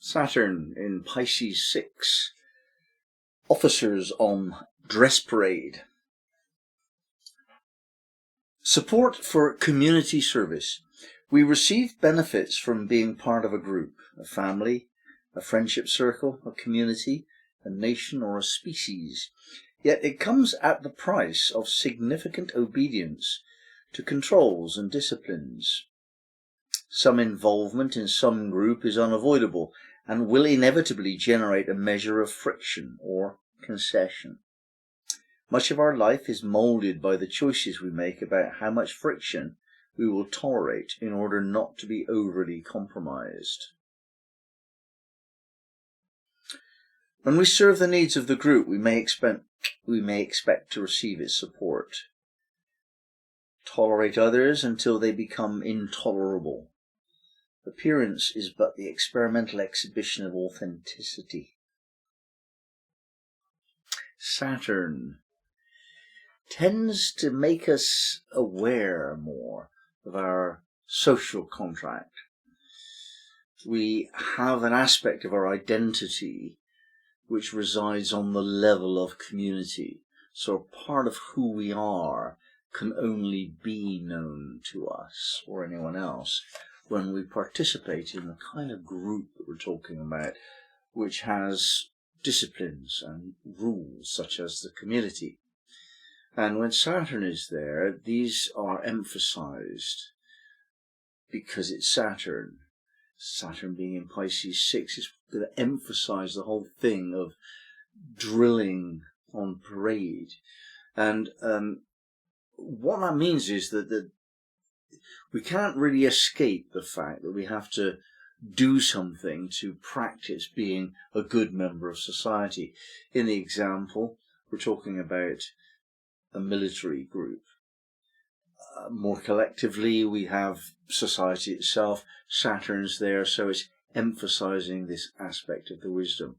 Saturn in Pisces 6. Officers on dress parade. Support for community service. We receive benefits from being part of a group, a family, a friendship circle, a community, a nation, or a species. Yet it comes at the price of significant obedience to controls and disciplines. Some involvement in some group is unavoidable and will inevitably generate a measure of friction or concession. Much of our life is moulded by the choices we make about how much friction we will tolerate in order not to be overly compromised. When we serve the needs of the group, we may expect to receive its support. Tolerate others until they become intolerable. Appearance is but the experimental exhibition of authenticity. Saturn tends to make us aware more of our social contract. We have an aspect of our identity which resides on the level of community. So part of who we are can only be known to us or anyone else when we participate in the kind of group that we're talking about, which has disciplines and rules such as the community. And when Saturn is there, these are emphasized because it's Saturn. Saturn being in Pisces 6 is going to emphasize the whole thing of drilling on parade. And what that means is that we can't really escape the fact that we have to do something to practice being a good member of society. In the example, we're talking about a military group. More collectively, we have society itself. Saturn's there, so it's emphasizing this aspect of the wisdom.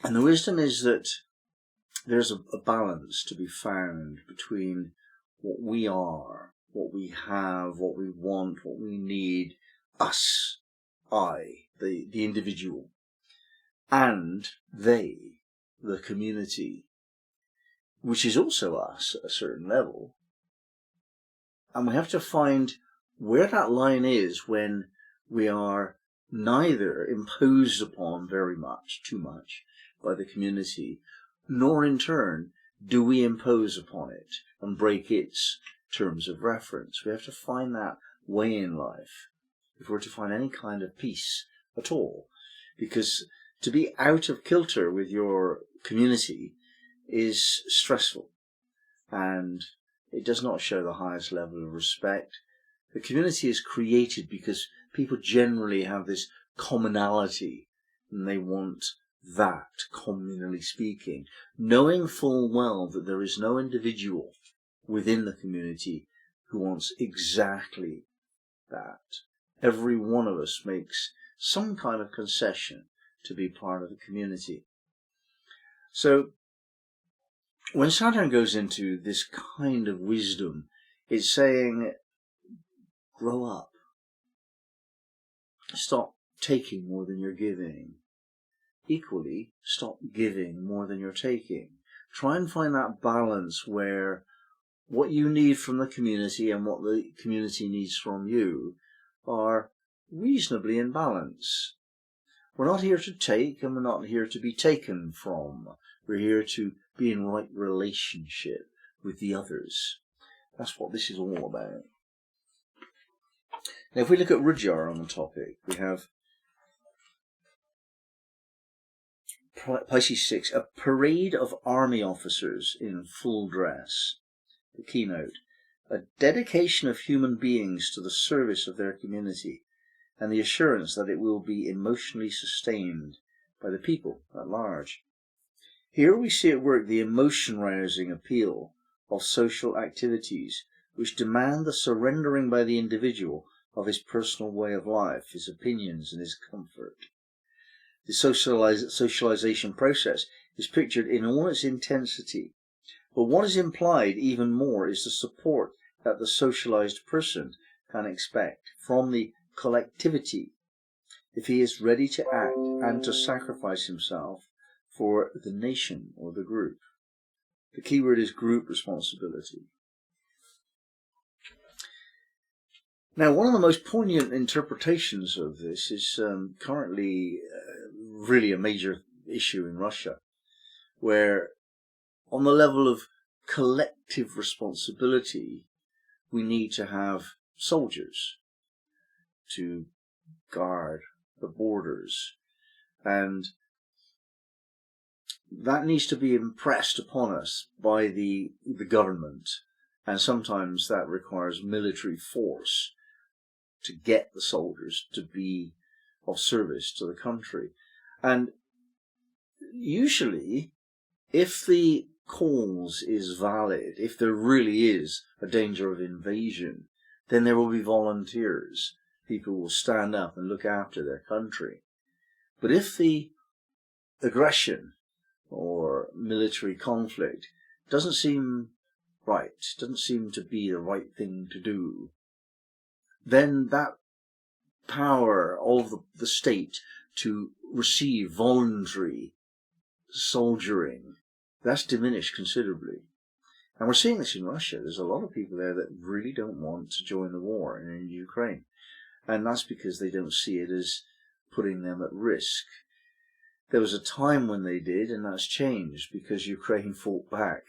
And the wisdom is that there's a balance to be found between what we are, what we have, what we want, what we need, us, I, the individual, and they, the community, which is also us at a certain level. And we have to find where that line is when we are neither imposed upon very much, too much, by the community, nor in turn do we impose upon it and break its terms of reference. We have to find that way in life if we're to find any kind of peace at all. Because to be out of kilter with your community is stressful, and it does not show the highest level of respect. The community is created because people generally have this commonality, and they want that, communally speaking, knowing full well that there is no individual within the community who wants exactly that. Every one of us makes some kind of concession to be part of the community. So when Saturn goes into this kind of wisdom, it's saying, grow up. Stop taking more than you're giving. Equally, stop giving more than you're taking. Try and find that balance where what you need from the community and what the community needs from you are reasonably in balance. We're not here to take, and we're not here to be taken from. We're here to be in right relationship with the others. That's what this is all about. Now, if we look at Rudyard on the topic, we have Pisces 6, a parade of army officers in full dress. The keynote, a dedication of human beings to the service of their community and the assurance that it will be emotionally sustained by the people at large. Here we see at work the emotion-rousing appeal of social activities which demand the surrendering by the individual of his personal way of life, his opinions and his comfort. The socialization process is pictured in all its intensity, but what is implied even more is the support that the socialized person can expect from the collectivity if he is ready to act and to sacrifice himself for the nation or the group. The key word is group responsibility. Now, one of the most poignant interpretations of this is currently really a major issue in Russia, where on the level of collective responsibility, we need to have soldiers to guard the borders, and that needs to be impressed upon us by the government, and sometimes that requires military force to get the soldiers to be of service to the country. And usually, if the cause is valid, if there really is a danger of invasion, then there will be volunteers. People will stand up and look after their country. But if the aggression or military conflict doesn't seem right, doesn't seem to be the right thing to do, then that power of the state to receive voluntary soldiering, that's diminished considerably. And we're seeing this in Russia. There's a lot of people there that really don't want to join the war in Ukraine. And that's because they don't see it as putting them at risk. There was a time when they did, and that's changed because Ukraine fought back.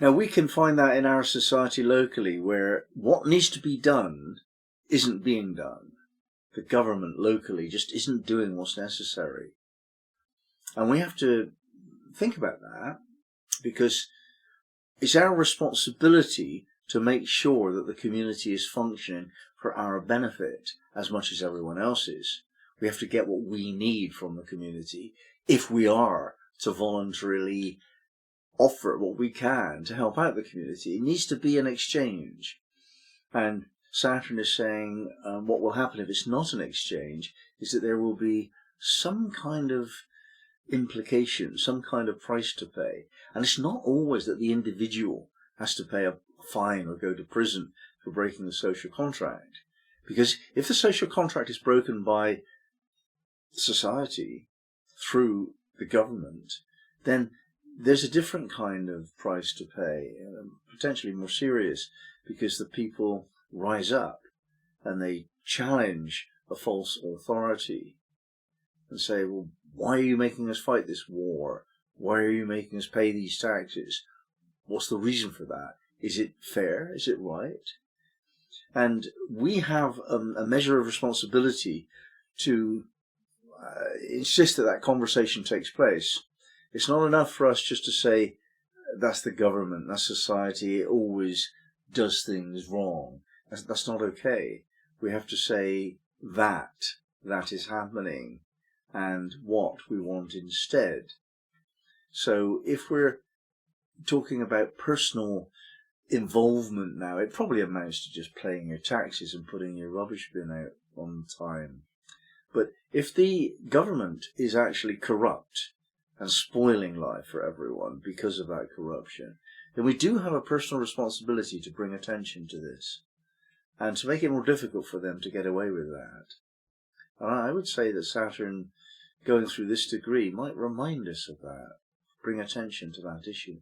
Now, we can find that in our society locally, where what needs to be done isn't being done. The government locally just isn't doing what's necessary. And we have to think about that, because it's our responsibility to make sure that the community is functioning for our benefit as much as everyone else's. We have to get what we need from the community if we are to voluntarily offer what we can to help out the community. It needs to be an exchange. And Saturn is saying what will happen if it's not an exchange is that there will be some kind of implication, some kind of price to pay. And it's not always that the individual has to pay a fine or go to prison for breaking the social contract. Because if the social contract is broken by society through the government, then there's a different kind of price to pay, potentially more serious, because the people rise up and they challenge a false authority and say, well, why are you making us fight this war? Why are you making us pay these taxes? What's the reason for that? Is it fair? Is it right? And we have a measure of responsibility to insist that that conversation takes place. It's not enough for us just to say, that's the government, that's society, it always does things wrong. That's not okay. We have to say that is happening and what we want instead. So if we're talking about personal involvement now, it probably amounts to just paying your taxes and putting your rubbish bin out on time. But if the government is actually corrupt and spoiling life for everyone because of that corruption, then we do have a personal responsibility to bring attention to this and to make it more difficult for them to get away with that. And I would say that Saturn, going through this degree, might remind us of that, bring attention to that issue.